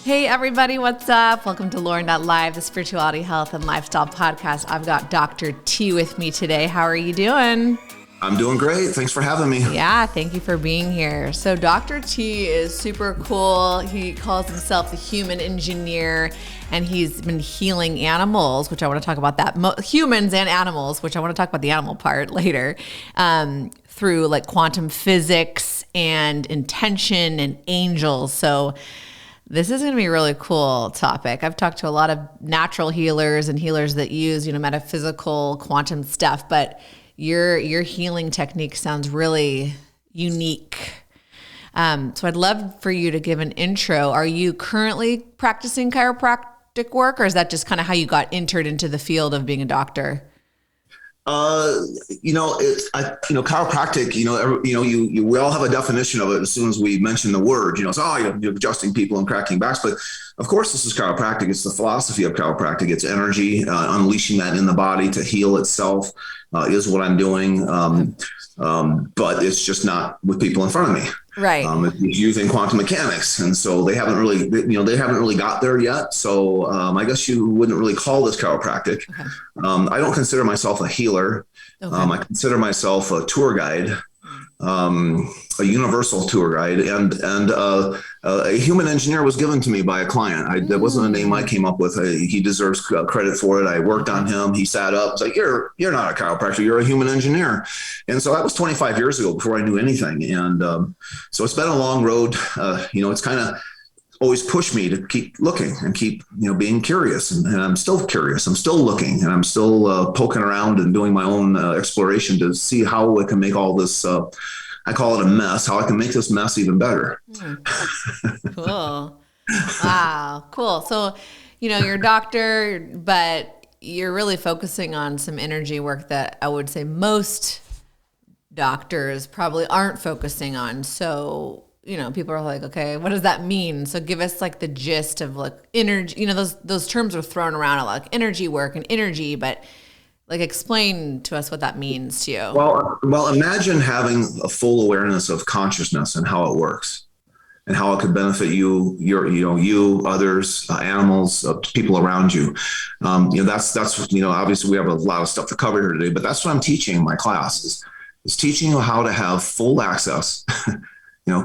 Hey everybody, what's up? Welcome to Reallaurenlive, the spirituality, health, and lifestyle podcast. I've got Dr. T with me today. How are you doing? I'm doing great. Thanks for having me. Yeah, thank you for being here. So Dr. T is super cool. He calls himself the human engineer, and he's been healing animals, which I want to talk about that. Humans and animals, which I want to talk about the animal part later, through like quantum physics and intention and angels. So this is going to be a really cool topic. I've talked to a lot of natural healers and healers that use, metaphysical quantum stuff, but your healing technique sounds really unique. So I'd love for you to give an intro. Are you currently practicing chiropractic work, or is that just kind of how you got entered into the field of being a doctor? Chiropractic, we all have a definition of it as soon as we mention the word, you're adjusting people and cracking backs. But of course, this is chiropractic. It's the philosophy of chiropractic. It's energy, unleashing that in the body to heal itself is what I'm doing. But it's just not with people in front of me. Right. It's using quantum mechanics. And so they haven't really got there yet. So I guess you wouldn't really call this chiropractic. Okay. I don't consider myself a healer. Okay. I consider myself a tour guide, a universal tour guide, and a human engineer was given to me by a client. That wasn't a name I came up with. He deserves credit for it. I worked on him. He sat up. It's like, you're not a chiropractor. You're a human engineer. And so that was 25 years ago before I knew anything. And so it's been a long road. It's kind of always pushed me to keep looking and keep, being curious. And I'm still curious. I'm still looking, and I'm still poking around and doing my own exploration to see how I can make all this, I call it a mess, how I can make this mess even better. Cool. Wow. Cool. So, you're a doctor, but you're really focusing on some energy work that I would say most doctors probably aren't focusing on. So, people are like, okay, what does that mean? So give us like the gist of like energy, those terms are thrown around a lot, like energy work and energy, but like explain to us what that means to you. Well, imagine having a full awareness of consciousness and how it works and how it could benefit you, others, animals, people around you. That's obviously we have a lot of stuff to cover here today, but that's what I'm teaching in my class is teaching you how to have full access,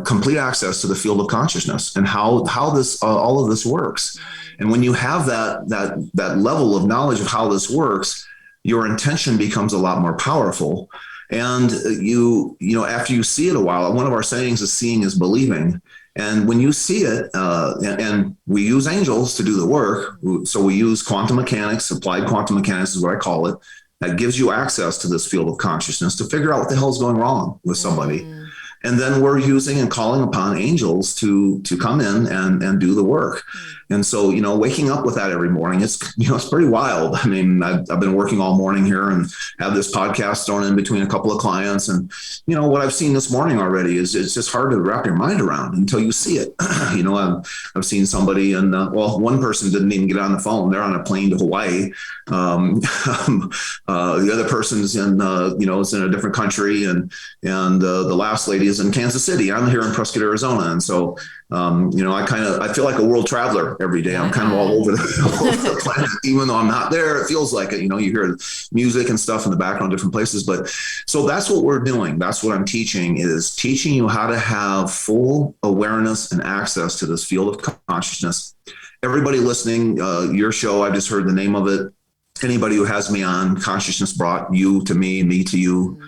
complete access to the field of consciousness and how this all of this works. And when you have that level of knowledge of how this works, your intention becomes a lot more powerful. And after you see it a while, one of our sayings is seeing is believing. And when you see it, and we use angels to do the work, so we use quantum mechanics, applied quantum mechanics is what I call it, that gives you access to this field of consciousness to figure out what the hell is going wrong with somebody. And then we're using and calling upon angels to come in and do the work. And so, waking up with that every morning, it's pretty wild. I mean, I've been working all morning here and have this podcast thrown in between a couple of clients. And, what I've seen this morning already is it's just hard to wrap your mind around until you see it. I've seen somebody and, one person didn't even get on the phone. They're on a plane to Hawaii. The other person's in, is in a different country. And the last lady is in Kansas City. I'm here in Prescott, Arizona. And so, I feel like a world traveler every day. I'm kind of all over the planet, even though I'm not there. It feels like it, you hear music and stuff in the background, different places. But so that's what we're doing. That's what I'm teaching is teaching you how to have full awareness and access to this field of consciousness. Everybody listening, your show, I just heard the name of it. Anybody who has me on, consciousness brought you to me to you.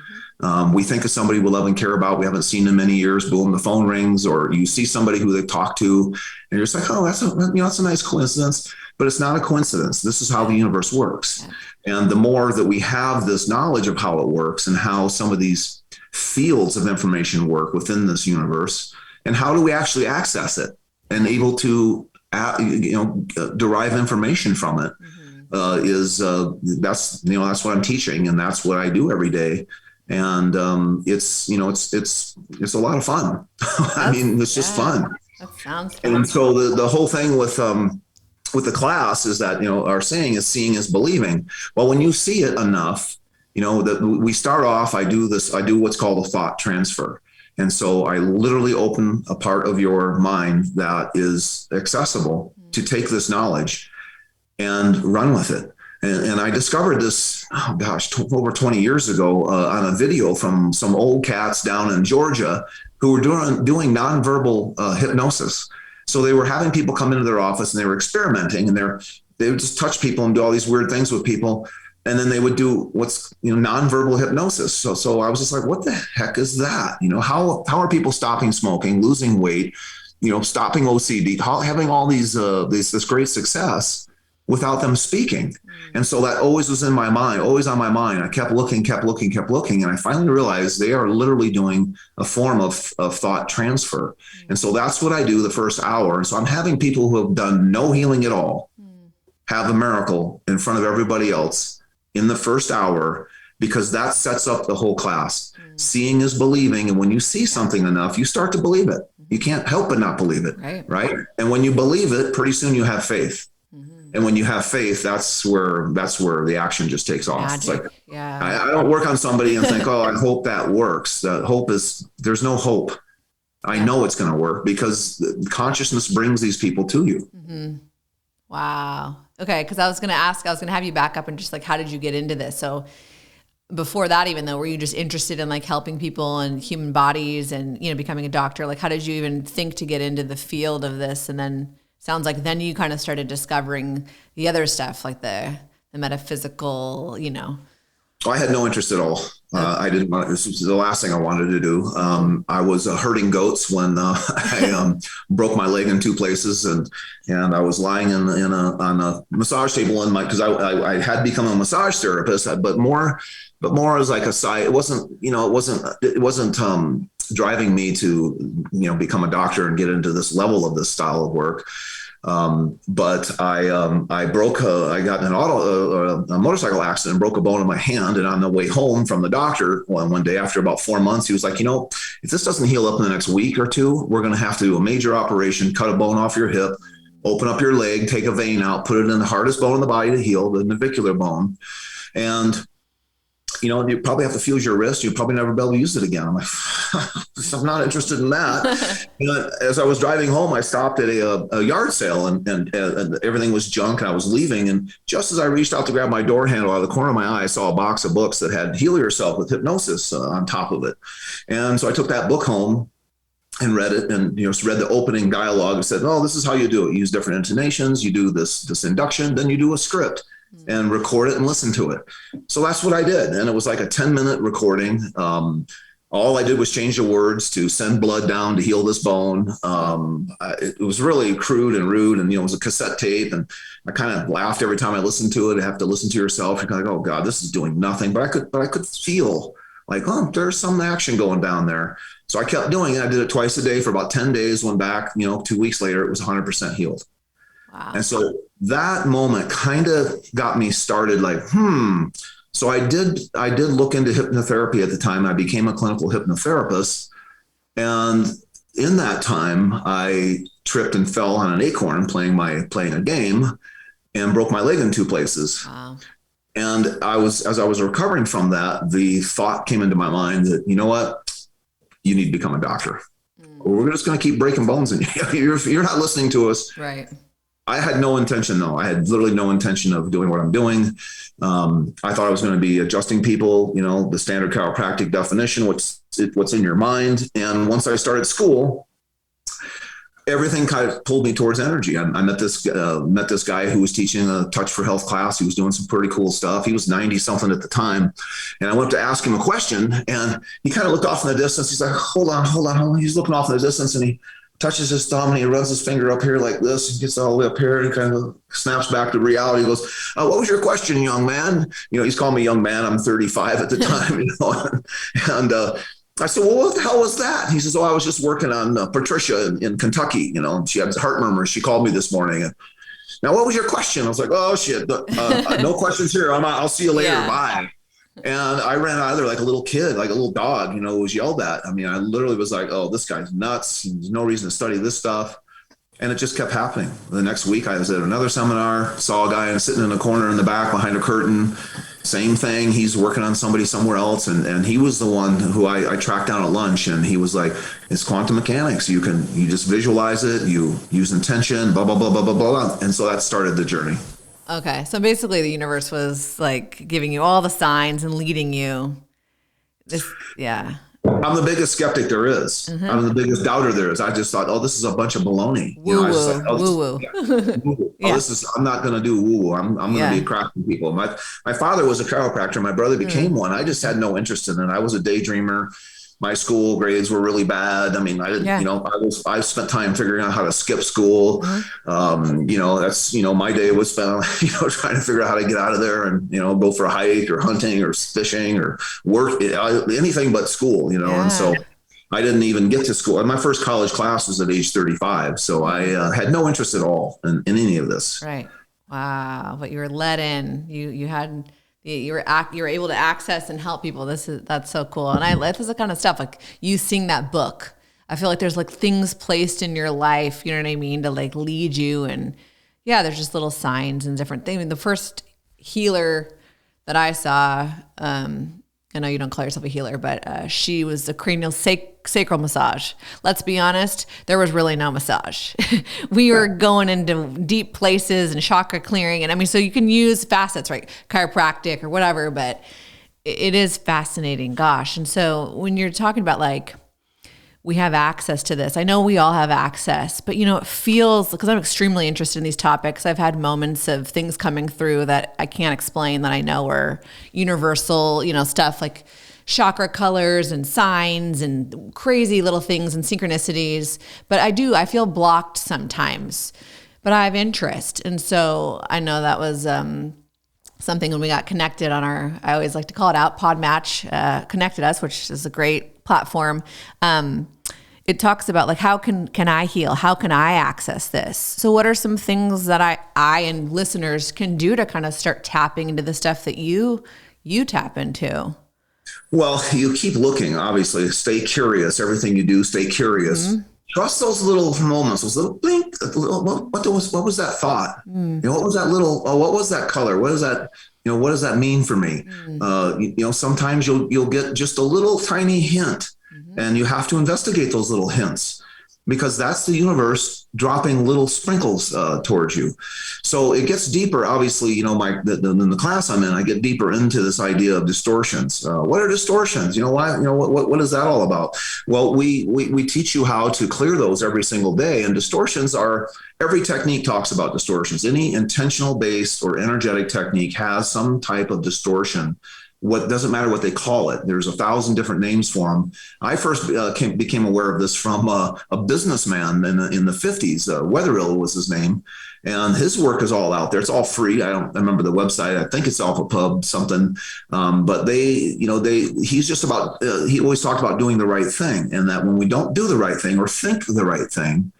We think of somebody we love and care about. We haven't seen in many years. Boom, the phone rings, or you see somebody who they talk to, and you're just like, oh, that's a nice coincidence. But it's not a coincidence. This is how the universe works. And the more that we have this knowledge of how it works and how some of these fields of information work within this universe, and how do we actually access it and able to, derive information from it, that's what I'm teaching, and that's what I do every day. And it's a lot of fun. I mean, it's just fun. That sounds fun. And so the whole thing with the class is that, our saying is seeing is believing. Well, when you see it enough, that we start off, I do what's called a thought transfer. And so I literally open a part of your mind that is accessible to take this knowledge and run with it. And I discovered this, over 20 years ago on a video from some old cats down in Georgia who were doing nonverbal hypnosis. So they were having people come into their office and they were experimenting, and they would just touch people and do all these weird things with people. And then they would do what's, nonverbal hypnosis. So I was just like, what the heck is that? How are people stopping smoking, losing weight, stopping OCD, having all this great success without them speaking? And so that always was in my mind, always on my mind. I kept looking. And I finally realized they are literally doing a form of thought transfer. And so that's what I do the first hour. And so I'm having people who have done no healing at all have a miracle in front of everybody else in the first hour, because that sets up the whole class. Seeing is believing. And when you see something enough, you start to believe it. You can't help but not believe it. Right. And when you believe it, pretty soon you have faith. And when you have faith, that's where the action just takes off. Magic. It's like, I don't work on somebody and think, oh, I hope that works. There's no hope. I know it's going to work because consciousness brings these people to you. Mm-hmm. Wow. Okay. Cause I was going to have you back up and just like, how did you get into this? So before that, even though, were you just interested in like helping people and human bodies and, becoming a doctor? Like, how did you even think to get into the field of this? And then sounds like then you kind of started discovering the other stuff, like the metaphysical, I had no interest at all. I didn't want. This was the last thing I wanted to do. I was herding goats when I broke my leg in two places, and I was lying on a massage table because I had become a massage therapist, but more as like a side. It wasn't driving me to become a doctor and get into this level of this style of work. But I got in a motorcycle accident and broke a bone in my hand. And on the way home from the doctor one day after about 4 months, he was like, if this doesn't heal up in the next week or two, we're going to have to do a major operation, cut a bone off your hip, open up your leg, take a vein out, put it in the hardest bone in the body to heal, the navicular bone. And you probably have to fuse your wrist. You'll probably never be able to use it again. I'm like, I'm not interested in that. As I was driving home, I stopped at a yard sale and everything was junk and I was leaving. And just as I reached out to grab my door handle, out of the corner of my eye, I saw a box of books that had Heal Yourself with Hypnosis on top of it. And so I took that book home and read it and, read the opening dialogue and said, oh, this is how you do it. You use different intonations. You do this induction, then you do a script and record it and listen to it. So that's what I did. And it was like a 10-minute recording. All I did was change the words to send blood down to heal this bone. It was really crude and rude. And, it was a cassette tape. And I kind of laughed every time I listened to it. I have to listen to yourself. You're kind of like, oh God, this is doing nothing. But I could feel like, oh, there's some action going down there. So I kept doing it. I did it twice a day for about 10 days. Went back, 2 weeks later, it was 100% healed. Wow. And so that moment kind of got me started like, So I did look into hypnotherapy at the time. I became a clinical hypnotherapist. And in that time, I tripped and fell on an acorn playing a game and broke my leg in two places. Wow. And as I was recovering from that, the thought came into my mind that, you know what, you need to become a doctor. We're just going to keep breaking bones in you. You're not listening to us. Right. I had no intention, though. I had literally no intention of doing what I'm doing. I thought I was going to be adjusting people, the standard chiropractic definition, what's in your mind. And once I started school, everything kind of pulled me towards energy. I met this guy who was teaching a Touch for Health class. He was doing some pretty cool stuff. He was 90 something at the time. And I went to ask him a question and he kind of looked off in the distance. He's like, hold on. He's looking off in the distance and he touches his thumb and he runs his finger up here like this and gets all the way up here and kind of snaps back to reality. He goes, what was your question, young man? He's calling me young man. I'm 35 at the time, and I said, well, what the hell was that? He says, I was just working on Patricia in Kentucky, she had heart murmurs. She called me this morning. And now, what was your question? I was like, oh shit, no questions here. I'll see you later. Yeah. Bye. And I ran out of there like a little kid, like a little dog, was yelled at. I mean, I literally was like, oh, this guy's nuts. There's no reason to study this stuff. And it just kept happening. The next week I was at another seminar, saw a guy sitting in a corner in the back behind a curtain. Same thing. He's working on somebody somewhere else. And he was the one who I tracked down at lunch, and he was like, it's quantum mechanics. You just visualize it, you use intention, blah, blah, blah, blah, blah, blah. And so that started the journey. Okay. So basically the universe was like giving you all the signs and leading you. Yeah. I'm the biggest skeptic there is. I'm the biggest doubter there is. I just thought, oh, this is a bunch of baloney. Woo woo. Like, Woo woo. Yeah. I'm not going to do woo woo. I'm going to be cracking people. My father was a chiropractor. My brother became one. I just had no interest in it. I was a daydreamer. My school grades were really bad. I mean, I didn't, I spent time figuring out how to skip school. That's, my day was spent, trying to figure out how to get out of there and, go for a hike or hunting or fishing or work, anything but school, And so I didn't even get to school. My first college class was at age 35. So I had no interest at all in any of this. Right. Wow. But you were let in, you were able to access and help people. That's so cool. And this is the kind of stuff like you seeing that book. I feel like there's like things placed in your life, you know what I mean, to like lead you. And there's just little signs and different things. I mean, the first healer that I saw, I know you don't call yourself a healer, but she was a cranial sacral massage. Let's be honest, there was really no massage. We were going into deep places and chakra clearing. And I mean, so you can use facets, right? Chiropractic or whatever, but it is fascinating. Gosh. And so when you're talking about like, we have access to this. I know we all have access, but it feels, because I'm extremely interested in these topics. I've had moments of things coming through that I can't explain that I know are universal, stuff like chakra colors and signs and crazy little things and synchronicities. But I feel blocked sometimes, but I have interest. And so I know that was, something when we got connected on I always like to call it out, Podmatch connected us, which is a great platform. It talks about like, how can I heal? How can I access this? So what are some things that I and listeners can do to kind of start tapping into the stuff that you tap into? Well, you keep looking, obviously. Stay curious. Everything you do, stay curious. Mm-hmm. Trust those little moments, those little blink. What was that thought? What was that little? What was that color? What is that? What does that mean for me? Sometimes you'll get just a little tiny hint, and you have to investigate those little hints, because that's the universe dropping little sprinkles towards you. So it gets deeper. Obviously, in the class I'm in, I get deeper into this idea of distortions. What are distortions? Why? What is that all about? Well, we teach you how to clear those every single day. And distortions are, every technique talks about distortions. Any intentional based or energetic technique has some type of distortion. What doesn't matter what they call it. There's 1,000 different names for them. I first became aware of this from a businessman in the 50s. Wetherill was his name, and his work is all out there. It's all free. I remember the website. I think it's Alpha Pub something. But he's just about. He always talked about doing the right thing, and that when we don't do the right thing or think the right thing,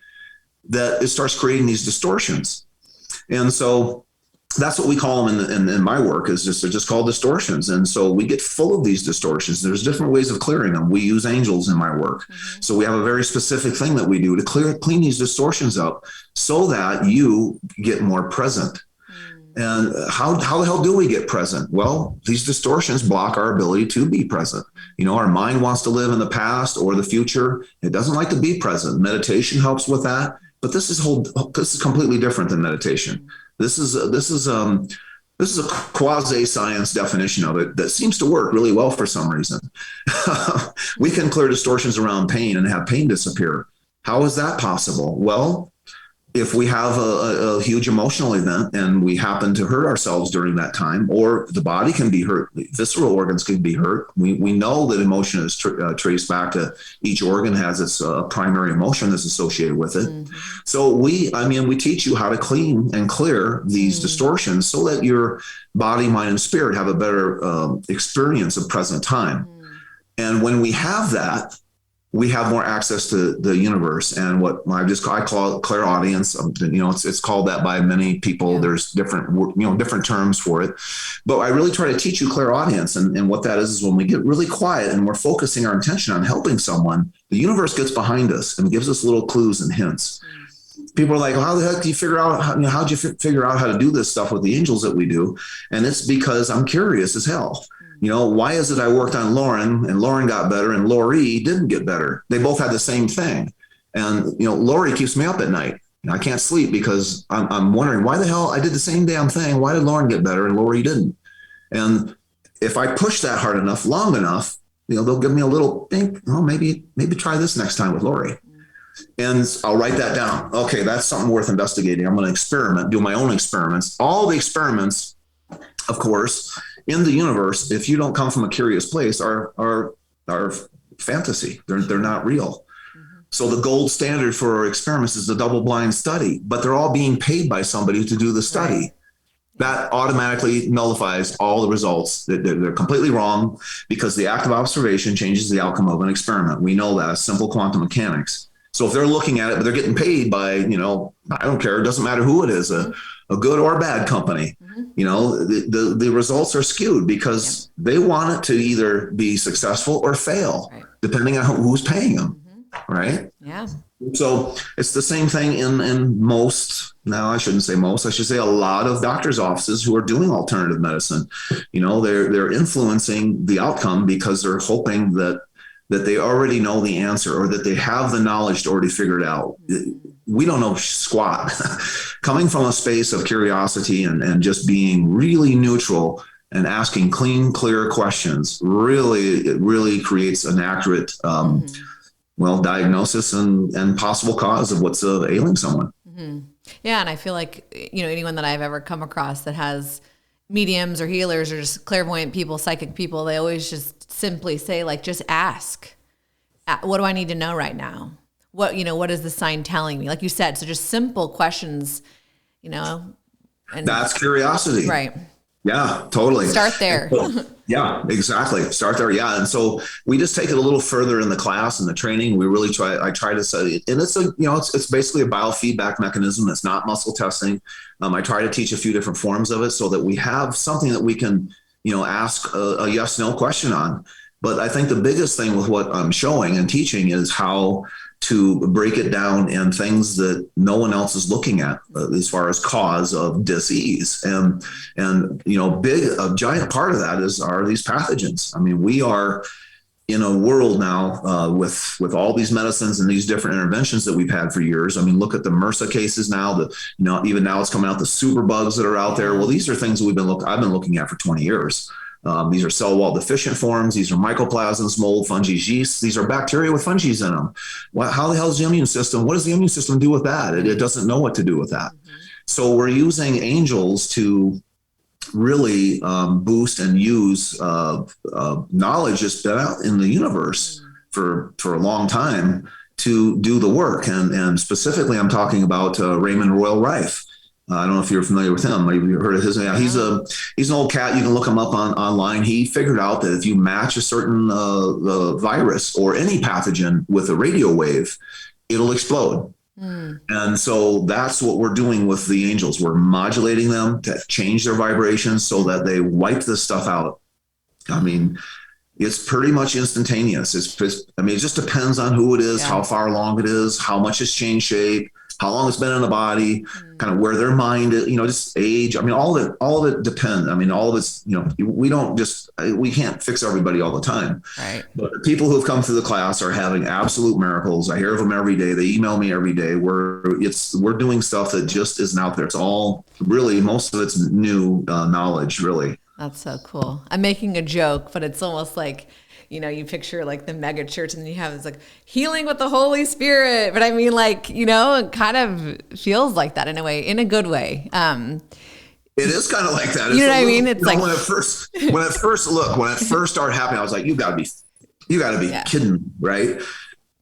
that it starts creating these distortions. And so that's what we call them in my work, is they're just called distortions. And so we get full of these distortions. There's different ways of clearing them. We use angels in my work. Mm-hmm. So we have a very specific thing that we do to clean these distortions up so that you get more present. And how the hell do we get present? Well, these distortions block our ability to be present. Our mind wants to live in the past or the future. It doesn't like to be present. Meditation helps with that. But this is completely different than meditation. This is a quasi-science definition of it that seems to work really well for some reason. We can clear distortions around pain and have pain disappear. How is that possible? Well, if we have a huge emotional event and we happen to hurt ourselves during that time, or the body can be hurt, visceral organs can be hurt. We know that emotion is traced back to each organ has its primary emotion that's associated with it. Mm-hmm. So we teach you how to clean and clear these distortions so that your body, mind, and spirit have a better experience of present time. And when we have that, we have more access to the universe, and what I call it clairaudience. It's called that by many people. Yeah. There's different terms for it, but I really try to teach you clairaudience. And what that is when we get really quiet and we're focusing our attention on helping someone, the universe gets behind us and gives us little clues and hints. people are like, well, how the heck do you figure out, how'd you figure out how to do this stuff with the angels that we do? And it's because I'm curious as hell. Why is it I worked on Lauren and Lauren got better and Lori didn't get better? They both had the same thing. And, Lori keeps me up at night. I can't sleep because I'm wondering why the hell I did the same damn thing. Why did Lauren get better and Lori didn't? And if I push that hard enough, long enough, they'll give me a little think, oh, maybe try this next time with Lori. And I'll write that down. Okay, that's something worth investigating. I'm going to experiment, do my own experiments. All the experiments, of course, in the universe, if you don't come from a curious place, are fantasy. They're not real. So the gold standard for experiments is the double-blind study, but they're all being paid by somebody to do the study. Right. That automatically nullifies all the results. They're completely wrong because the act of observation changes the outcome of an experiment. We know that, simple quantum mechanics. So if they're looking at it, but they're getting paid by, I don't care. It doesn't matter who it is, a good or bad company. The results are skewed because they want it to either be successful or fail, depending on who's paying them. Right. Yeah. So it's the same thing in most. Now, I shouldn't say most. I should say a lot of doctors' offices who are doing alternative medicine. They're influencing the outcome because they're hoping that they already know the answer or that they have the knowledge to already figure it out. We don't know squat. Coming from a space of curiosity and just being really neutral and asking clean, clear questions it really creates an accurate diagnosis and possible cause of what's ailing someone. Mm-hmm. Yeah. And I feel like, anyone that I've ever come across that has mediums or healers or just clairvoyant people, psychic people, they always just simply say, like, just ask, what do I need to know right now? What is the sign telling me? Like you said, so just simple questions, and that's curiosity. Right. Yeah, totally. Start there. Yeah, exactly. Start there. Yeah. And so we just take it a little further in the class and the training. We really I try to say, and it's it's basically a biofeedback mechanism. It's not muscle testing. I try to teach a few different forms of it so that we have something that we can, ask a yes, no question on. But I think the biggest thing with what I'm showing and teaching is how to break it down in things that no one else is looking at as far as cause of disease. And a giant part of that are these pathogens. I mean, we are in a world now with all these medicines and these different interventions that we've had for years. I mean, look at the MRSA cases now, even now it's coming out, the super bugs that are out there. Well, these are things that I've been looking at for 20 years. These are cell wall deficient forms. These are mycoplasms, mold, fungi, yeast. These are bacteria with fungi in them. How the hell is the immune system? What does the immune system do with that? It doesn't know what to do with that. Mm-hmm. So we're using angels to really boost and use knowledge that's been out in the universe for a long time to do the work. And specifically, I'm talking about Raymond Royal Rife. I don't know if you're familiar with him. Maybe you've heard of his name. He's an old cat. You can look him up online. He figured out that if you match a certain virus or any pathogen with a radio wave, it'll explode. And so that's what we're doing with the angels. We're modulating them to change their vibrations so that they wipe this stuff out. I mean, it's pretty much instantaneous. It just depends on who it is, how far along it is, how much it's changed shape, how long it's been in the body, kind of where their mind is, just age. I mean, all of it depends. I mean, all of it's, we can't fix everybody all the time. Right. But the people who have come through the class are having absolute miracles. I hear of them every day. They email me every day. We're doing stuff that just isn't out there. It's all really, most of it's new knowledge, really. That's so cool. I'm making a joke, but it's almost like, you picture like the mega church and then you have this like healing with the Holy Spirit. But I mean, like, it kind of feels like that in a way, in a good way. It is kind of like that. You know what I mean? It's like when it first started happening, I was like, you gotta be kidding. Right.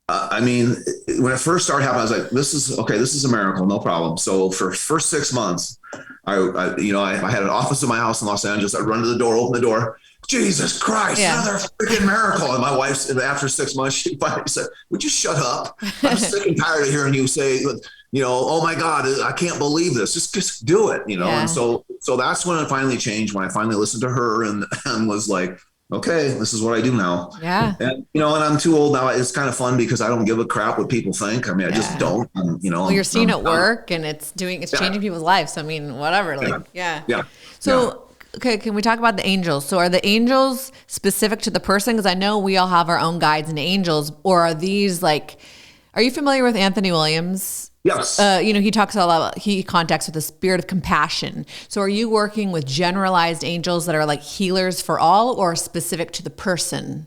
I mean, when it first started happening, I was like, this is a miracle. No problem. So for first 6 months, I had an office in my house in Los Angeles. I'd run to the door, open the door. Jesus Christ, another freaking miracle. And my wife, after 6 months, she finally said, would you shut up? I'm sick and tired of hearing you say, oh my God, I can't believe this. Just do it, And so that's when it finally changed, when I finally listened to her and was like, okay, this is what I do now. Yeah. And, and I'm too old now. It's kind of fun because I don't give a crap what people think. I mean, I just Yeah. don't, Well, you're seeing it I'm work and it's yeah, changing people's lives. So, I mean, whatever, like, yeah, yeah. yeah, yeah. So, okay, can we talk about the angels? So are the angels specific to the person? Because I know we all have our own guides and angels, or are these like, are you familiar with Anthony Williams? Yes. He talks a lot about, he contacts with the spirit of compassion. So are you working with generalized angels that are like healers for all or specific to the person?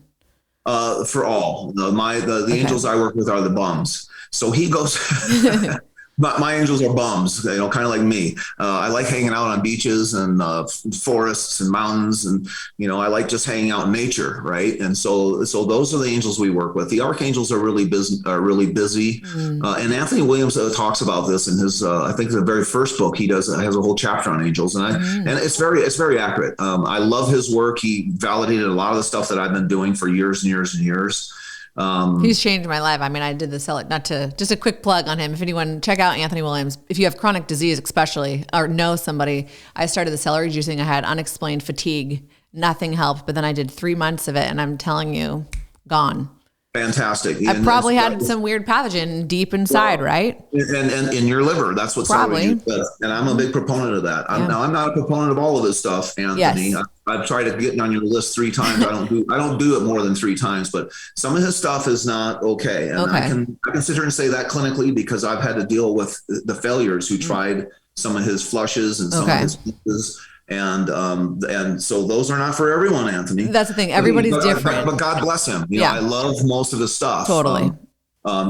For all the Okay. angels I work with are the bums. So he goes, my angels are bums, kind of like me. I like hanging out on beaches and forests and mountains, and I like just hanging out in nature, right? And so those are the angels we work with. The archangels are really busy, and Anthony Williams talks about this in his, I think the very first book he does has a whole chapter on angels, and it's very accurate. I love his work. He validated a lot of the stuff that I've been doing for years and years and years. He's changed my life. I mean, I did the just a quick plug on him. If anyone, check out Anthony Williams. If you have chronic disease, especially, or know somebody, I started the celery juicing. I had unexplained fatigue. Nothing helped. But then I did 3 months of it and I'm telling you, gone. Fantastic. I probably had some weird pathogen deep inside, right? And in your liver, that's what celery juice does. And I'm a big proponent of that. Now I'm not a proponent of all of this stuff, Anthony. Yes. I've tried to get on your list 3 times. I don't do it more than 3 times, but some of his stuff is not okay. And I can sit here and say that clinically because I've had to deal with the failures who tried some of his flushes and some of his pieces. And so those are not for everyone, Anthony. That's the thing. Everybody's different. But God bless him. I love most of his stuff. Totally.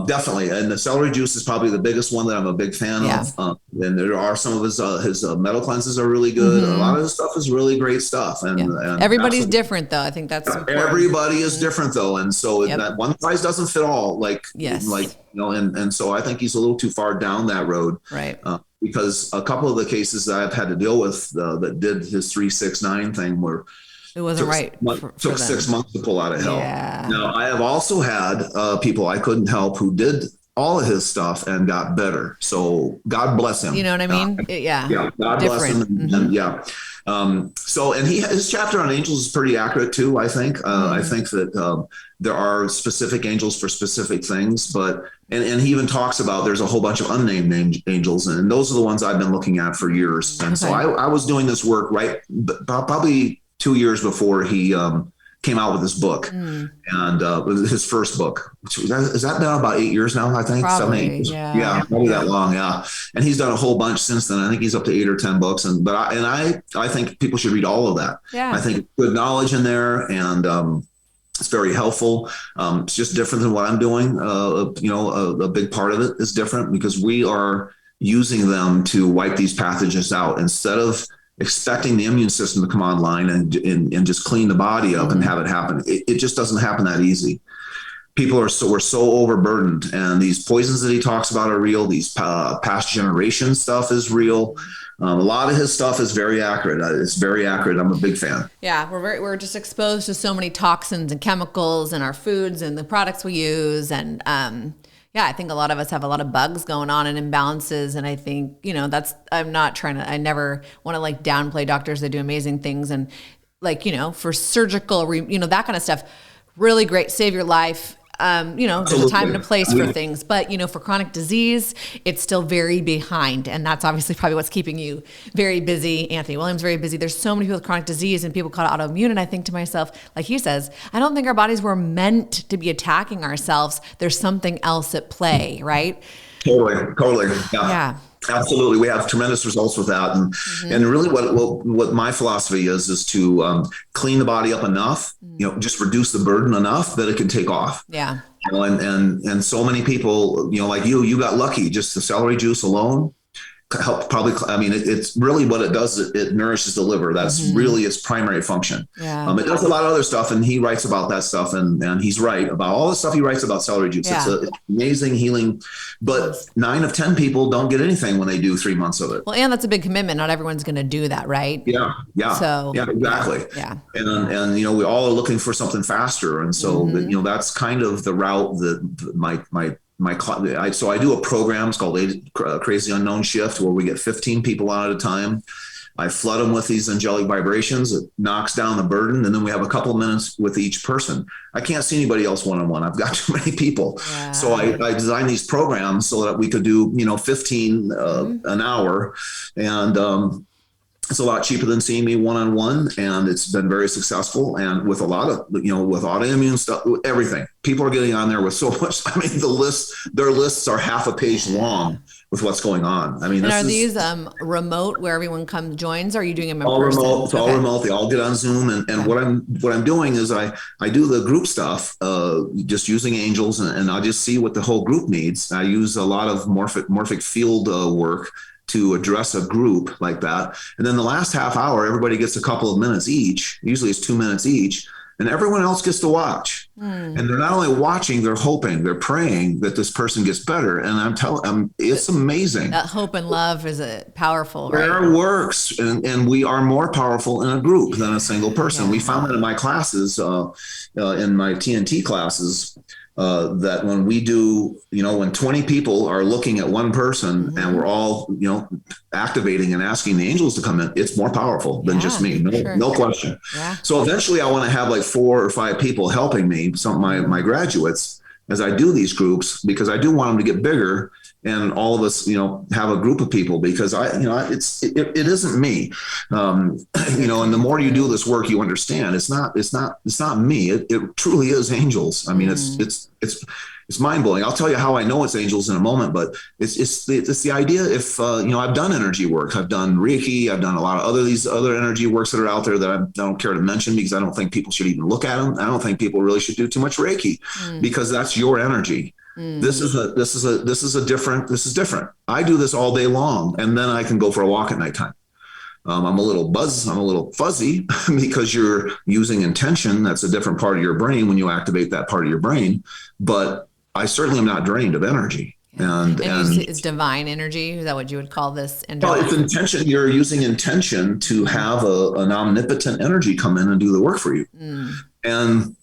Definitely. And the celery juice is probably the biggest one that I'm a big fan of. And there are some of his metal cleanses are really good. A lot of his stuff is really great stuff. And everybody's different though. I think that's important. Everybody is different though. And so that one size doesn't fit all, and so I think he's a little too far down that road. Right. Because a couple of the cases that I've had to deal with that did his 3-6-9 thing were it wasn't right. Took 6 months to pull out of hell. Yeah. Now I have also had people I couldn't help who did all of his stuff and got better. So God bless him. You know what I mean? Yeah. God bless him. And his chapter on angels is pretty accurate too. I think. I think that there are specific angels for specific things, but and he even talks about there's a whole bunch of unnamed angels, and those are the ones I've been looking at for years. And so I was doing this work probably 2 years before he came out with this book, and his first book. Is that now about 8 years now? I think probably, 7, 8 years. Yeah, probably that long. Yeah, and he's done a whole bunch since then. I think he's up to 8 or 10 books, I think people should read all of that. Yeah, I think good knowledge in there, and it's very helpful. It's just different than what I'm doing. A big part of it is different because we are using them to wipe these pathogens out instead of expecting the immune system to come online and just clean the body up and have it happen. It just doesn't happen that easy. We're so overburdened, and these poisons that he talks about are real. These past generation stuff is real. A lot of his stuff is very accurate. It's very accurate. I'm a big fan. Yeah, we're just exposed to so many toxins and chemicals in our foods and the products we use, and I think a lot of us have a lot of bugs going on and imbalances. And I think, I never want to like downplay doctors. They do amazing things. And for surgical, that kind of stuff, really great, save your life. There's a time and a place for things, but for chronic disease, it's still very behind. And that's obviously probably what's keeping you very busy. Anthony Williams, very busy. There's so many people with chronic disease and people call it autoimmune. And I think to myself, like he says, I don't think our bodies were meant to be attacking ourselves. There's something else at play, right? Totally. Yeah. Absolutely. We have tremendous results with that. And really what my philosophy is to clean the body up enough, just reduce the burden enough that it can take off. Yeah. And so many people, like you got lucky, just the celery juice alone help probably. I mean, it's really what it does. It nourishes the liver. That's really its primary function. Yeah. It does a lot of other stuff, and he writes about that stuff, and he's right about all the stuff he writes about celery juice. Yeah. It's amazing healing, but 9 of 10 people don't get anything when they do 3 months of it. Well, and that's a big commitment. Not everyone's going to do that, right? Yeah. So yeah, exactly. Yeah. And we all are looking for something faster, and so that's kind of the route that so I do a program. It's called Crazy Unknown Shift, where we get 15 people on at a time. I flood them with these angelic vibrations. It knocks down the burden. And then we have a couple of minutes with each person. I can't see anybody else one-on-one. I've got too many people. Yeah. So I designed these programs so that we could do, 15 an hour. And it's a lot cheaper than seeing me one-on-one, and it's been very successful. And with a lot of, with autoimmune stuff, everything, people are getting on there with so much. I mean, their lists are half a page long with what's going on. I mean, and are these remote where everyone joins, or are you doing them in all person? Remote? It's all remote. They all get on Zoom. And what I'm doing is I do the group stuff, just using angels, and I just see what the whole group needs. I use a lot of morphic field work to address a group like that. And then the last half hour, everybody gets a couple of minutes each. Usually it's 2 minutes each. And everyone else gets to watch. And they're not only watching, they're hoping, they're praying that this person gets better. And I'm telling them, it's amazing. That hope and love is powerful, right? Prayer works. And we are more powerful in a group than a single person. Yeah. We found that in my classes, in my TNT classes, that when we do, when 20 people are looking at one person and we're all, activating and asking the angels to come in, it's more powerful than just me. No question. Yeah. So eventually I want to have like 4 or 5 people helping me, some of my graduates, as I do these groups, because I do want them to get bigger and all of us, have a group of people, because it isn't me. And the more you do this work, you understand it's not me. It truly is angels. I mean, it's mind blowing. I'll tell you how I know it's angels in a moment, but it's the idea. If, I've done energy work, I've done Reiki, I've done a lot of these other energy works that are out there that I don't care to mention, because I don't think people should even look at them. I don't think people really should do too much Reiki because that's your energy. This is different. I do this all day long, and then I can go for a walk at nighttime. I'm a little fuzzy because you're using intention. That's a different part of your brain when you activate that part of your brain. But I certainly am not drained of energy. And it's divine energy. Is that what you would call this? Well, it's intention. You're using intention to have an omnipotent energy come in and do the work for you. And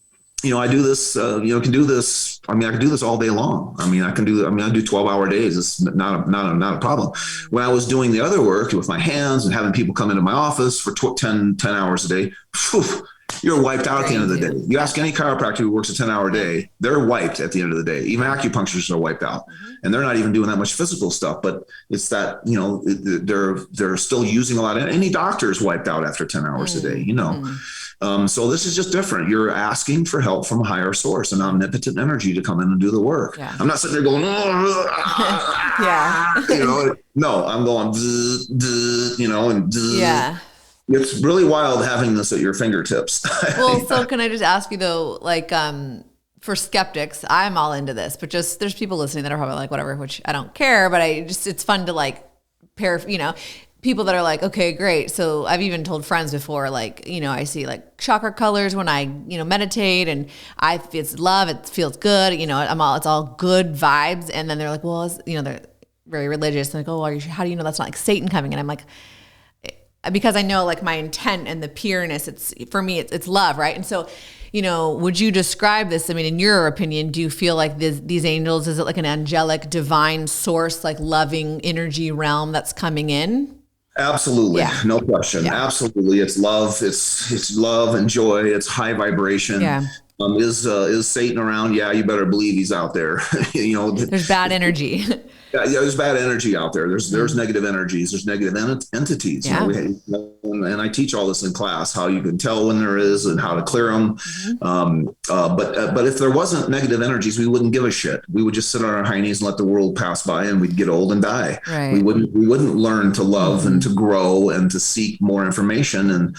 I do this, can do this. I can do this all day long. I do 12-hour days. It's not a problem. When I was doing the other work with my hands and having people come into my office for 10 hours a day, you're wiped out at the end of the day. You ask any chiropractor who works a 10-hour day, they're wiped at the end of the day. Even acupuncturists are wiped out. And they're not even doing that much physical stuff, but it's that, they're still using a lot of, any doctor is wiped out after 10 hours a day, So this is just different. You're asking for help from a higher source, an omnipotent energy to come in and do the work. Yeah. I'm not sitting there going, no, I'm going, yeah. It's really wild having this at your fingertips. Well, so can I just ask you though, like, for skeptics, I'm all into this, but just there's people listening that are probably like, whatever, which I don't care, but it's fun to like people that are like, okay, great. So I've even told friends before, like, I see like chakra colors when I, meditate, and it's love, it feels good. It's all good vibes. And then they're like, well, they're very religious. And like, oh, how do you know that's not like Satan coming? And I'm like, because I know like my intent and the pureness, for me, it's love. Right. And so, would you describe this? I mean, in your opinion, do you feel like these angels, is it like an angelic divine source, like loving energy realm that's coming in? Absolutely. Yeah. No question. Yeah. Absolutely. It's love. It's love and joy. It's high vibration. Yeah. Is Satan around? Yeah. You better believe he's out there. There's bad energy. Yeah, there's bad energy out there. There's negative energies. There's negative entities. Yeah. And I teach all this in class, how you can tell when there is and how to clear them. But if there wasn't negative energies, we wouldn't give a shit. We would just sit on our heinies and let the world pass by, and we'd get old and die. Right. We wouldn't learn to love and to grow and to seek more information and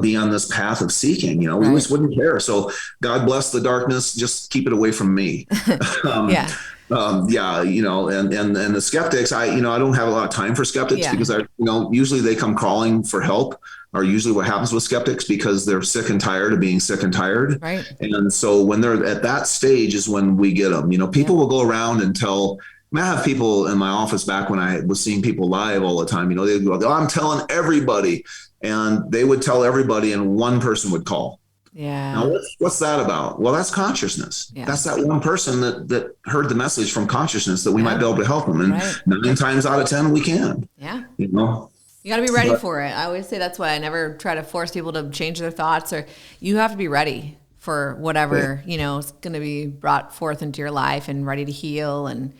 be on this path of seeking. We just wouldn't care. So God bless the darkness. Just keep it away from me. Yeah. And the skeptics, I don't have a lot of time for skeptics because usually they come crawling for help, are usually what happens with skeptics, because they're sick and tired of being sick and tired. Right. And so when they're at that stage is when we get them. People will go around and tell. I have people in my office back when I was seeing people live all the time. They'd go, "Oh, I'm telling everybody," and they would tell everybody, and one person would call. Yeah. Now, what's that about? Well, that's consciousness. Yeah. That's that one person that heard the message from consciousness that we might be able to help them. And 9 times out of 10, we can. Yeah. You got to be ready for it. I always say that's why I never try to force people to change their thoughts, or you have to be ready for whatever, is going to be brought forth into your life and ready to heal. And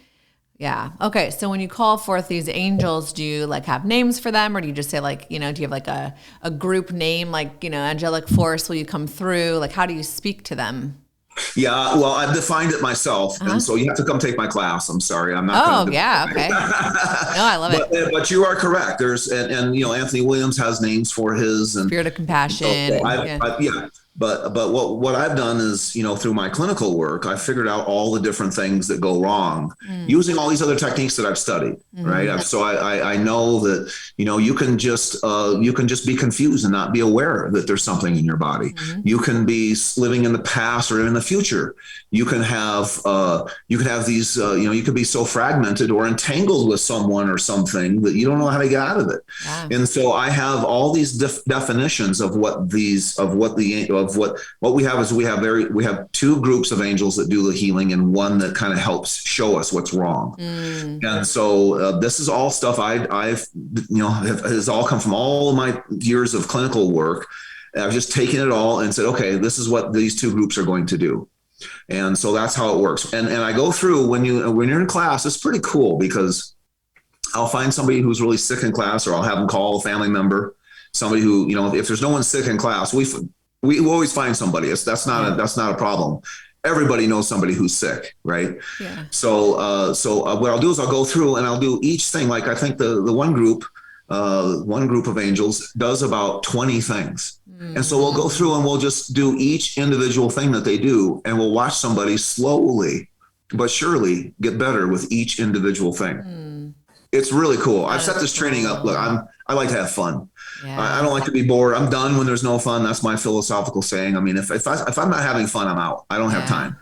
yeah. Okay. So when you call forth these angels, do you like have names for them, or do you just say like, do you have like a group name, like, angelic force, will you come through? Like, how do you speak to them? Yeah, well, I've defined it myself, and so you have to come take my class. I'm sorry, I'm not going to. Oh, yeah, okay. No, I love it. But you are correct. There's and Anthony Williams has names for his and Spirit of compassion. Yeah. But what I've done is, through my clinical work, I figured out all the different things that go wrong using all these other techniques that I've studied. Right. So I know that, you can just be confused and not be aware that there's something in your body. You can be living in the past or in the future. You can have these, you could be so fragmented or entangled with someone or something that you don't know how to get out of it. Yeah. And so I have all these definitions of what we have is we have two groups of angels that do the healing and one that kind of helps show us what's wrong. And so this is all stuff has all come from all of my years of clinical work. I've just taken it all and said, okay, this is what these two groups are going to do. And so that's how it works. And I go through when you're in class, it's pretty cool because I'll find somebody who's really sick in class, or I'll have them call a family member, somebody who, if there's no one sick in class, we always find somebody. That's not a problem. Everybody knows somebody who's sick, right? Yeah. So what I'll do is I'll go through and I'll do each thing. Like I think the one group of angels does about 20 things. And so we'll go through and we'll just do each individual thing that they do. And we'll watch somebody slowly but surely get better with each individual thing. It's really cool. I've set this training up. Look, I like to have fun. Yeah. I don't like to be bored. I'm done when there's no fun. That's my philosophical saying. I mean, if I'm not having fun, I'm out. I don't have time.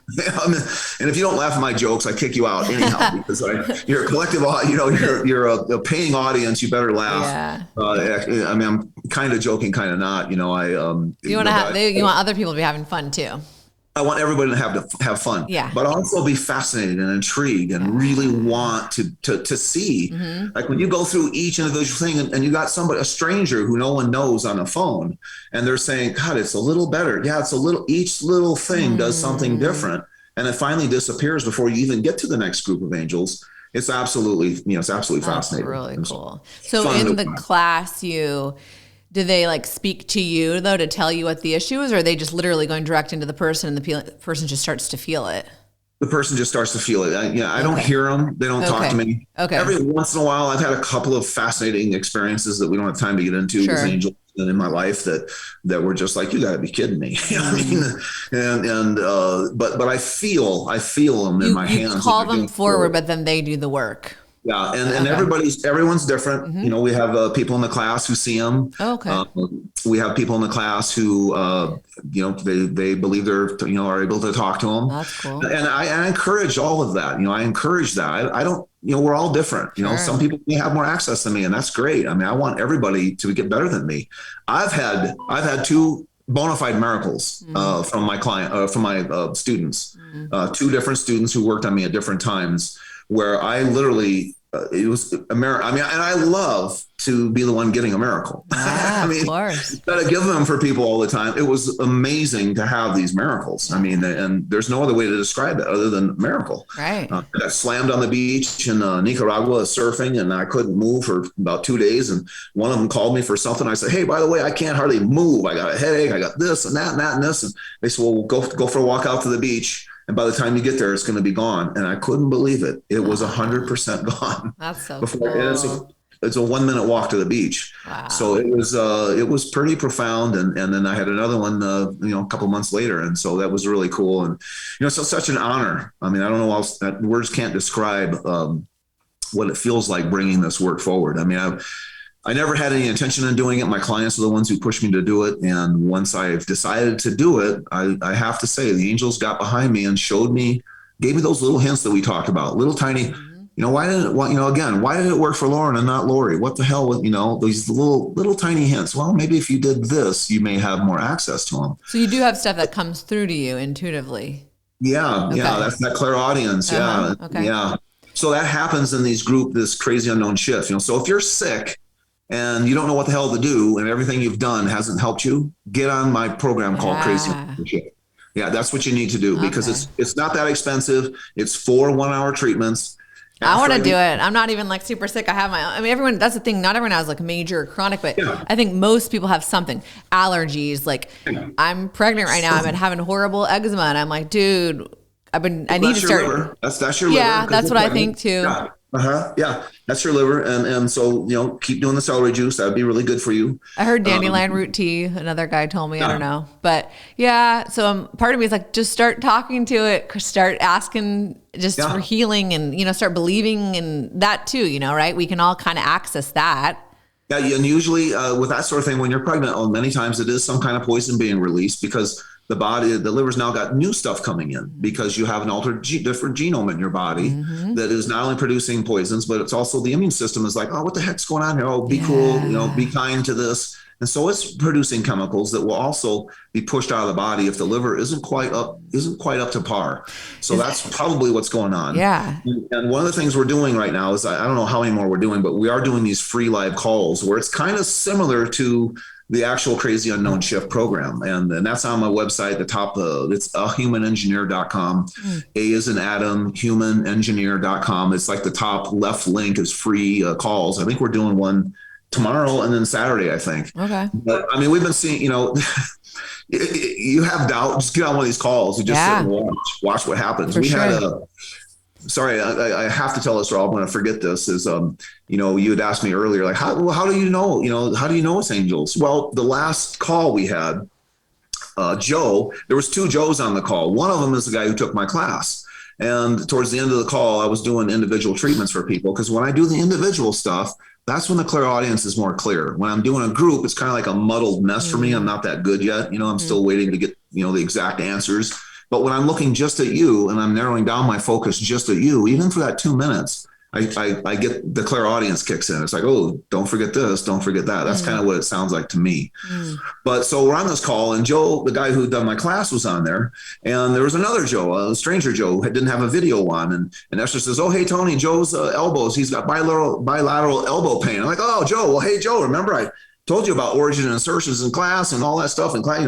And if you don't laugh at my jokes, I kick you out anyhow, because you're a collective, you're a paying audience. You better laugh. Yeah. I mean, I'm kind of joking, kind of not, you want other people to be having fun too. I want everybody to have fun, but also be fascinated and intrigued and really want to see. Like when you go through each individual thing and you got a stranger who no one knows on the phone, and they're saying, God, it's a little better. Yeah, each little thing does something different. And it finally disappears before you even get to the next group of angels. It's absolutely fascinating. Really cool. So in the class, do they like speak to you though to tell you what the issue is, or are they just literally going direct into the person and the person just starts to feel it? The person just starts to feel it. I don't hear them. They don't talk to me. Okay. Every once in a while, I've had a couple of fascinating experiences that we don't have time to get into with angels in my life that were just like, you got to be kidding me. But I feel them in my hands. You call them forward, but then they do the work. Yeah. And everyone's different. We have people in the class who see them. Okay. We have people in the class who, they believe are able to talk to them. That's cool. And I encourage all of that. I encourage that. I don't, we're all different. Some people may have more access than me, and that's great. I mean, I want everybody to get better than me. I've had two bona fide miracles from my client, from my students, two different students who worked on me at different times, where I literally, it was a miracle. I mean, and I love to be the one getting a miracle. Yeah, of course. Instead of giving them for people all the time, it was amazing to have these miracles. I mean, and there's no other way to describe it other than miracle. Right. I got slammed on the beach in Nicaragua surfing, and I couldn't move for about 2 days. And one of them called me for something. I said, hey, by the way, I can't hardly move. I got a headache. I got this and that and that and this. And they said, well, go for a walk out to the beach. And by the time you get there, it's going to be gone. And I couldn't believe it. It was 100% gone. That's so cool. It's a 1 minute walk to the beach. Wow. So it was pretty profound. And then I had another one, a couple months later. And so that was really cool. And, so such an honor. I mean, I don't know else that words can't describe what it feels like bringing this work forward. I mean, I never had any intention of doing it. My clients are the ones who pushed me to do it. And once I've decided to do it, I have to say the angels got behind me and gave me those little hints that we talked about, little tiny, why did it work for Lauren and not Lori? What the hell with, these little tiny hints? Well, maybe if you did this, you may have more access to them. So you do have stuff that comes through to you intuitively. Yeah. Okay. Yeah. That's that clairaudience. Yeah. Okay. Yeah. So that happens in this crazy unknown shift, so if you're sick, and you don't know what the hell to do, and everything you've done hasn't helped you, get on my program called Crazy Leadership. Yeah, that's what you need to do, because it's not that expensive. It's 4 1-hour treatments. I want to do it. I'm not even like super sick. I have I mean, everyone, that's the thing. Not everyone has like major chronic, but I think most people have something. Allergies. Like I'm pregnant right now. I've been having horrible eczema, and I'm like, dude, I need to start. Liver. That's your liver. Yeah, that's what I think too. Yeah, that's your liver, and so keep doing the celery juice. That would be really good for you. I heard dandelion root tea. Another guy told me. I don't know, but yeah. So part of me is like, just start talking to it. Start asking just for healing, and start believing in that too. Right? We can all kind of access that. Yeah, and usually with that sort of thing, when you're pregnant, many times it is some kind of poison being released, because the liver's now got new stuff coming in, because you have an altered different genome in your body that is not only producing poisons, but it's also the immune system is like, oh, what the heck's going on here? Oh, be cool, be kind to this. And so it's producing chemicals that will also be pushed out of the body if the liver isn't quite up to par. So that's probably what's going on. Yeah. And one of the things we're doing right now is, I don't know how many more we're doing, but we are doing these free live calls where it's kind of similar to the actual Crazy Unknown Shift program. And that's on my website, the top, it's ahumanengineer.com. A is in Adam, humanengineer.com. It's like the top left link is free calls. I think we're doing one tomorrow and then Saturday, I think. Okay. But I mean, we've been seeing, you have doubt, just get on one of these calls. You just sit and watch what happens. We had sorry, I have to tell this, or I'm going to forget this, is, you had asked me earlier, like, how do you know, how do you know it's angels? Well, the last call we had, Joe, there was 2 Joes on the call. One of them is the guy who took my class. And towards the end of the call, I was doing individual treatments for people, because when I do the individual stuff, that's when the clairaudience is more clear. When I'm doing a group, it's kind of like a muddled mess for me. I'm not that good yet. I'm still waiting to get, the exact answers. But when I'm looking just at you and I'm narrowing down my focus just at you, even for that 2 minutes, I get the clairaudience kicks in. It's like, oh, don't forget this, don't forget that. That's kind of what it sounds like to me. But so we're on this call, and Joe, the guy who done my class, was on there. And there was another Joe, a stranger Joe, who didn't have a video on. And Esther says, oh, hey, Tony, Joe's elbows, he's got bilateral elbow pain. I'm like, oh, Joe, well, hey, Joe, remember I told you about origin and insertions in class and all that stuff in class,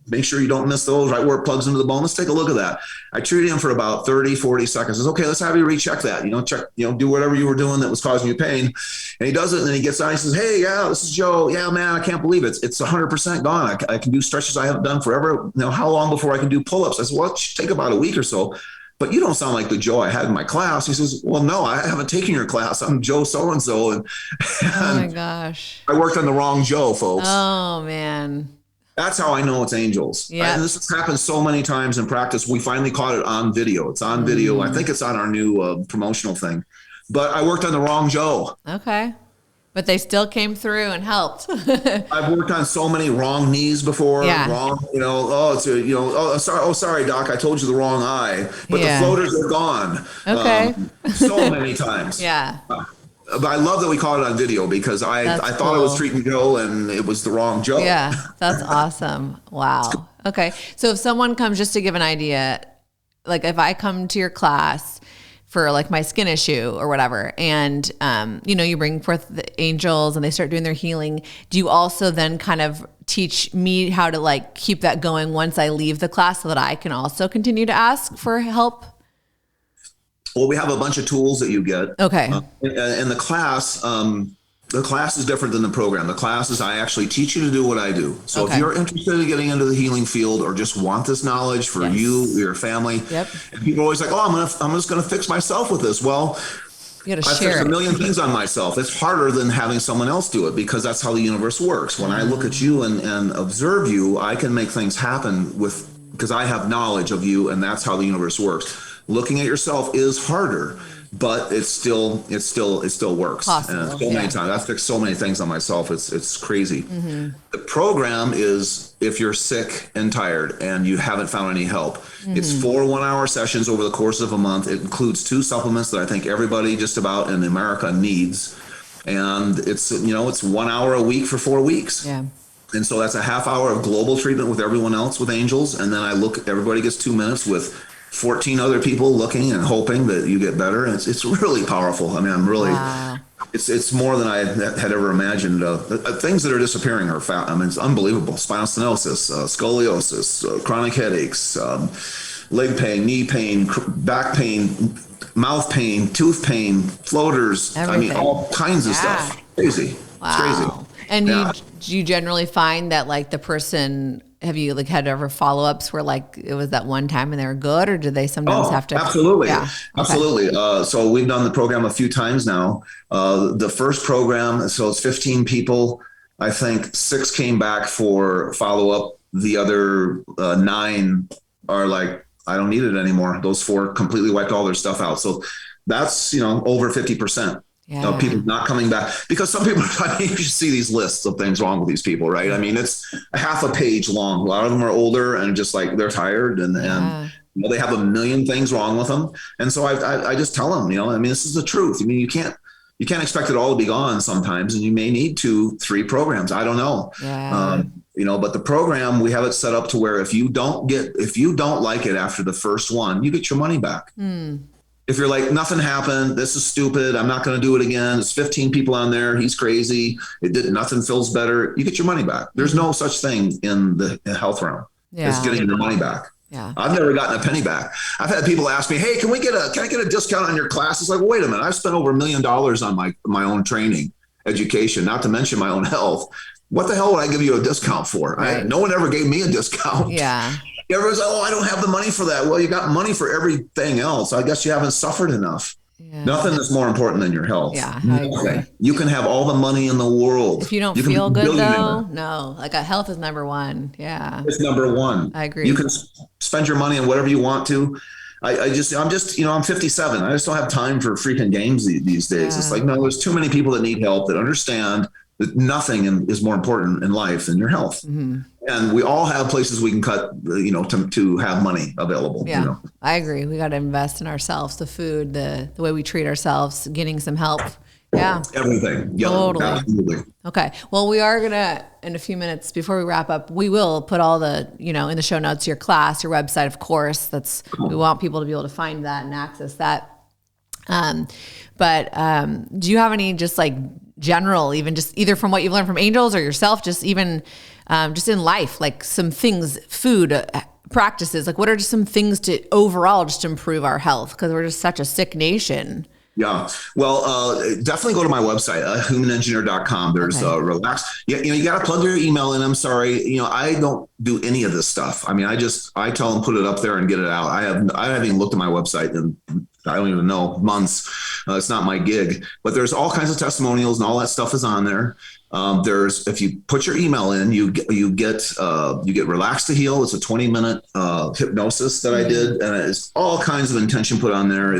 make sure you don't miss those, right where it plugs into the bone. Let's take a look at that. I treated him for about 30, 40 seconds. Says, okay, let's have you recheck that, check, do whatever you were doing that was causing you pain. And he does it, and then he gets on, he says, hey, yeah, this is Joe. Yeah, man, I can't believe it. It's 100% gone. I can do stretches I haven't done forever. How long before I can do pull-ups? I said, well, it should take about a week or so. But you don't sound like the Joe I had in my class. He says, well, no, I haven't taken your class. I'm Joe so-and-so. And oh my gosh. I worked on the wrong Joe, folks. Oh, man. That's how I know it's angels. Yeah. And this has happened so many times in practice. We finally caught it on video. It's on video. I think it's on our new promotional thing. But I worked on the wrong Joe. Okay. But they still came through and helped. I've worked on so many wrong knees before. Yeah. Wrong, sorry, doc, I told you the wrong eye. But the floaters are gone. Okay. So many times. Yeah. But I love that we caught it on video, because I thought I was treating Joe and it was the wrong Joe. Yeah, that's awesome. Wow. Okay. So if someone comes, just to give an idea, like if I come to your class for like my skin issue or whatever, and you bring forth the angels and they start doing their healing, do you also then kind of teach me how to like keep that going once I leave the class, so that I can also continue to ask for help? Well, we have a bunch of tools that you get. Okay. And the class is different than the program. The class is, I actually teach you to do what I do. So if you're interested in getting into the healing field, or just want this knowledge for you, your family, and people are always like, oh, I'm just going to fix myself with this. Well, you gotta I share fix a it. million things on myself. It's harder than having someone else do it, because that's how the universe works. When I look at you and observe you, I can make things happen because I have knowledge of you, and that's how the universe works. Looking at yourself is harder, but it still works. Possible, and so many times I've fixed so many things on myself. It's crazy. The program is, if you're sick and tired and you haven't found any help, it's 4 1-hour sessions over the course of a month. It includes 2 supplements that I think everybody just about in America needs. And it's 1 hour a week for 4 weeks. Yeah. And so that's a half hour of global treatment with everyone else with angels. And then everybody gets 2 minutes with 14 other people looking and hoping that you get better. And it's really powerful. I mean, I'm really, It's more than I had ever imagined. Things that are disappearing are I mean, it's unbelievable. Spinal stenosis, scoliosis, chronic headaches, leg pain, knee pain, back pain, mouth pain, tooth pain, floaters. Everything. I mean, all kinds of stuff. Crazy. It's crazy. Wow. And Yeah. you generally find that like the person, have you like had ever follow-ups where like it was that one time and they were good, or do they sometimes have to? Absolutely. Yeah. Okay. Absolutely. So we've done the program a few times now. The first program, so it's 15 people. I think 6 came back for follow-up. The other 9 are like, I don't need it anymore. Those 4 completely wiped all their stuff out. So that's, over 50%. People not coming back, because some people, I mean, you see these lists of things wrong with these people, right? I mean, it's a half a page long. A lot of them are older and just like they're tired and they have a million things wrong with them. And so I just tell them, I mean, this is the truth. I mean, you can't expect it all to be gone sometimes, and you may need 2-3 programs. I don't know. But the program, we have it set up to where if you don't like it after the first one, you get your money back. If you're like, nothing happened, this is stupid, I'm not going to do it again, there's 15 people on there, he's crazy, nothing feels better, you get your money back. There's no such thing in the health realm as getting your money back. Yeah. I've never gotten a penny back. I've had people ask me, hey, can I get a discount on your class? It's like, well, wait a minute, I've spent over $1 million on my own training, education, not to mention my own health. What the hell would I give you a discount for? Right. No one ever gave me a discount. Yeah. Everyone's, I don't have the money for that. Well, you got money for everything else. I guess you haven't suffered enough. Yeah. Nothing is more important than your health. Yeah, I agree. You can have all the money in the world. If you don't feel good, though, no. Like health is number one. Yeah, it's number one. I agree. You can spend your money on whatever you want to. I'm 57. I just don't have time for freaking games these days. Yeah. It's like, no, there's too many people that need help, that understand that nothing is more important in life than your health. Mm-hmm. And we all have places we can cut, to have money available. Yeah, I agree. We got to invest in ourselves, the food, the way we treat ourselves, getting some help. Yeah. Everything. Yeah, totally. Absolutely. Okay. Well, we are going to, in a few minutes before we wrap up, we will put all the, in the show notes, your class, your website, of course. We want people to be able to find that and access that. But do you have any just like general, even just either from what you've learned from angels or yourself, just even just in life, like some things, food practices, like what are just some things to overall just improve our health? Because we're just such a sick nation. Yeah. Well, definitely go to my website, humanengineer.com. There's relax. Yeah. You got to plug your email in. I'm sorry. I don't do any of this stuff. I mean, I tell them, put it up there and get it out. I haven't even looked at my website in, I don't even know, months. It's not my gig, but there's all kinds of testimonials and all that stuff is on there. If you put your email in, you get Relax to Heal. It's a 20-minute hypnosis that I did, and it's all kinds of intention put on there.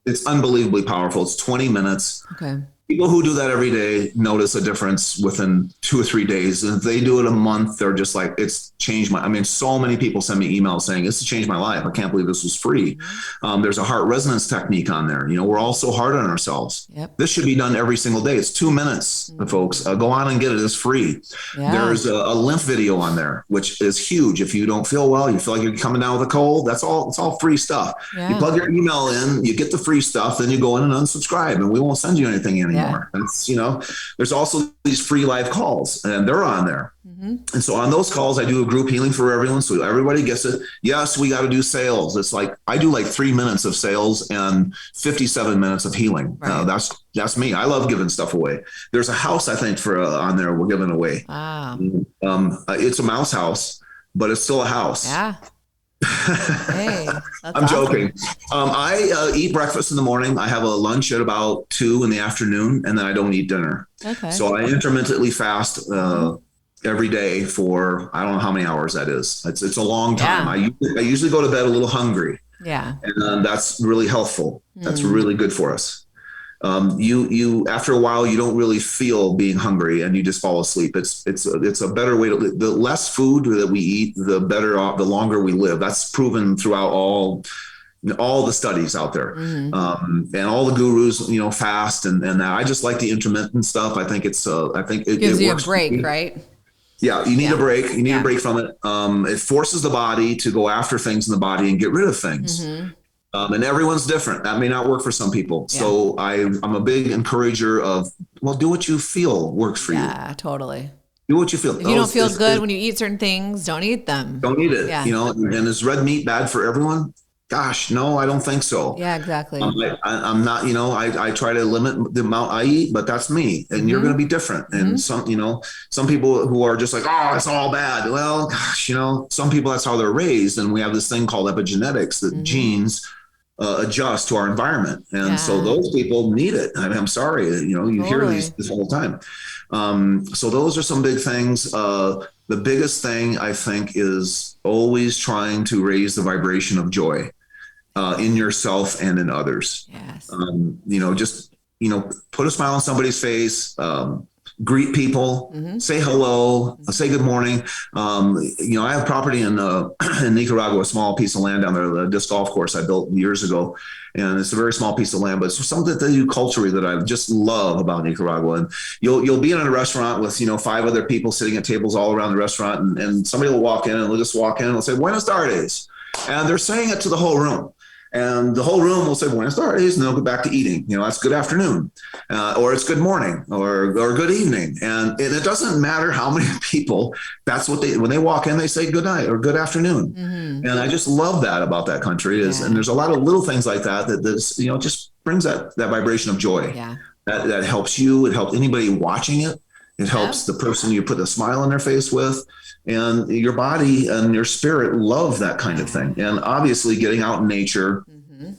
It's unbelievably powerful. It's 20 minutes. Okay. People who do that every day notice a difference within 2 or 3 days. And if they do it a month, they're just like, it's changed so many people send me emails saying, this has changed my life. I can't believe this was free. There's a heart resonance technique on there. We're all so hard on ourselves. Yep. This should be done every single day. It's 2 minutes, folks. Go on and get it. It's free. Yeah. There's a lymph video on there, which is huge. If you don't feel well, you feel like you're coming down with a cold, it's all free stuff. Yeah. You plug your email in, you get the free stuff, then you go in and unsubscribe, and we won't send you anything anymore. Yeah. It's, there's also these free live calls, and they're on there. Mm-hmm. And so on those calls, I do a group healing for everyone. So everybody gets it. Yes, we got to do sales. It's like, I do like 3 minutes of sales and 57 minutes of healing. Right. That's me. I love giving stuff away. There's a house, I think, on there we're giving away. Wow. It's a mouse house, but it's still a house. Yeah. Hey, I'm awesome. Joking. I eat breakfast in the morning. I have a lunch at about 2 in the afternoon, and then I don't eat dinner. Okay. So I intermittently fast every day for, I don't know how many hours that is. It's a long time. Yeah. I usually go to bed a little hungry. Yeah. And that's really healthful. That's really good for us. You after a while, you don't really feel being hungry, and you just fall asleep. It's a better way to live. The less food that we eat, the better, the longer we live. That's proven throughout all the studies out there. Mm-hmm. And all the gurus, fast and that. I just like the intermittent stuff. I think it gives you a break, right? Yeah, you need a break. You need a break from it. It forces the body to go after things in the body and get rid of things. Mm-hmm. And everyone's different. That may not work for some people. Yeah. So I'm a big encourager of, well, do what you feel works for you. Yeah, totally. Do what you feel. If you don't feel good when you eat certain things, don't eat them. Don't eat it. Yeah. And is red meat bad for everyone? Gosh, no, I don't think so. Yeah, exactly. I'm not, I try to limit the amount I eat, but that's me. And you're going to be different. And some people who are just like, oh, it's all bad. Well, gosh, some people, that's how they're raised. And we have this thing called epigenetics, that genes adjust to our environment. And so those people need it. I mean, I'm sorry, you hear this all the time. So those are some big things. The biggest thing, I think, is always trying to raise the vibration of joy in yourself and in others. Yes. Just, put a smile on somebody's face, greet people, say hello, say good morning. I have property in Nicaragua, a small piece of land down there, the disc golf course I built years ago. And it's a very small piece of land, but it's something that they do culturally that I just love about Nicaragua. And you'll be in a restaurant with, 5 other people sitting at tables all around the restaurant, and somebody will walk in and they'll just walk in and they'll say, Buenos tardes. And they're saying it to the whole room. And the whole room will say, Buenos tardes, and they'll go back to eating. That's good afternoon, or it's good morning, or good evening. And it doesn't matter how many people, that's what when they walk in, they say good night or good afternoon. And I just love that about that country and there's a lot of little things like that just brings that vibration of joy. Yeah. That helps you. It helps anybody watching it. It helps the person you put a smile on their face with, and your body and your spirit love that kind of thing. And obviously getting out in nature,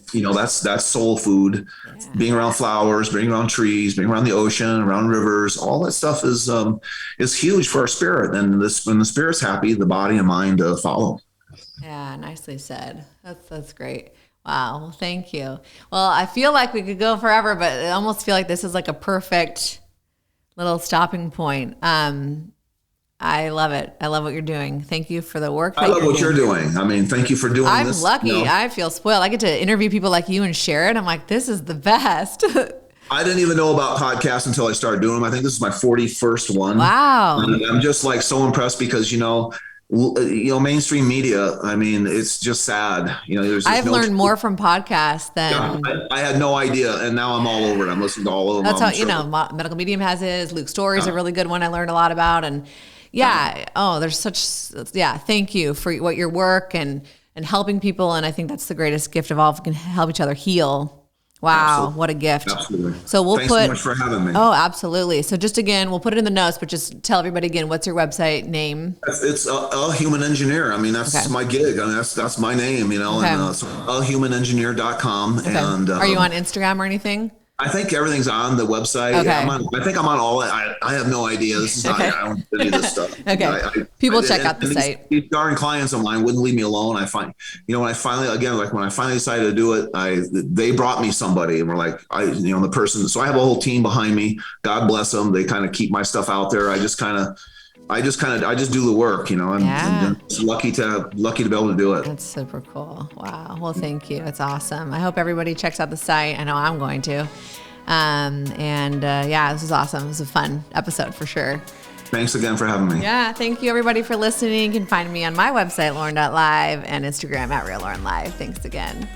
that's soul food, being around flowers, being around trees, being around the ocean, around rivers, all that stuff is huge for our spirit. And when the spirit's happy, the body and mind follow. Yeah. Nicely said. That's great. Wow. Well, thank you. Well, I feel like we could go forever, but I almost feel like this is like a perfect little stopping point. I love it. I love what you're doing. Thank you for the work. I love what you're doing. I mean, thank you for doing this. I'm lucky. I feel spoiled. I get to interview people like you and share it. I'm like, this is the best. I didn't even know about podcasts until I started doing them. I think this is my 41st one. Wow. And I'm just like so impressed because, mainstream media, I mean, it's just sad. I've learned more from podcasts than I had no idea. And now I'm all over it. I'm listening to all of them. That's how, Medical Medium has his. Luke's Story is a really good one I learned a lot about. And there's thank you for your work and helping people. And I think that's the greatest gift of all. If we can help each other heal. Wow. Absolutely. What a gift. Absolutely. So Thanks so much for having me. Oh, absolutely. So just again, we'll put it in the notes, but just tell everybody again, what's your website name? It's a human engineer. I mean, that's my gig. I mean, that's my name, and so ahumanengineer.com. Okay. And are you on Instagram or anything? I think everything's on the website. Okay. Yeah, I think I'm on all it. I have no idea. This is not, I don't do any of this stuff. Okay. People check out the site. These darn clients of mine wouldn't leave me alone. I find, when I finally decided to do it, they brought me somebody and were like, the person, so I have a whole team behind me. God bless them. They kind of keep my stuff out there. I just do the work, and just lucky to be able to do it. That's super cool. Wow. Well, thank you. It's awesome. I hope everybody checks out the site. I know I'm going to. This is awesome. It was a fun episode for sure. Thanks again for having me. Yeah. Thank you everybody for listening. You can find me on my website, Lauren.live, and Instagram at Reallaurenlive. Thanks again.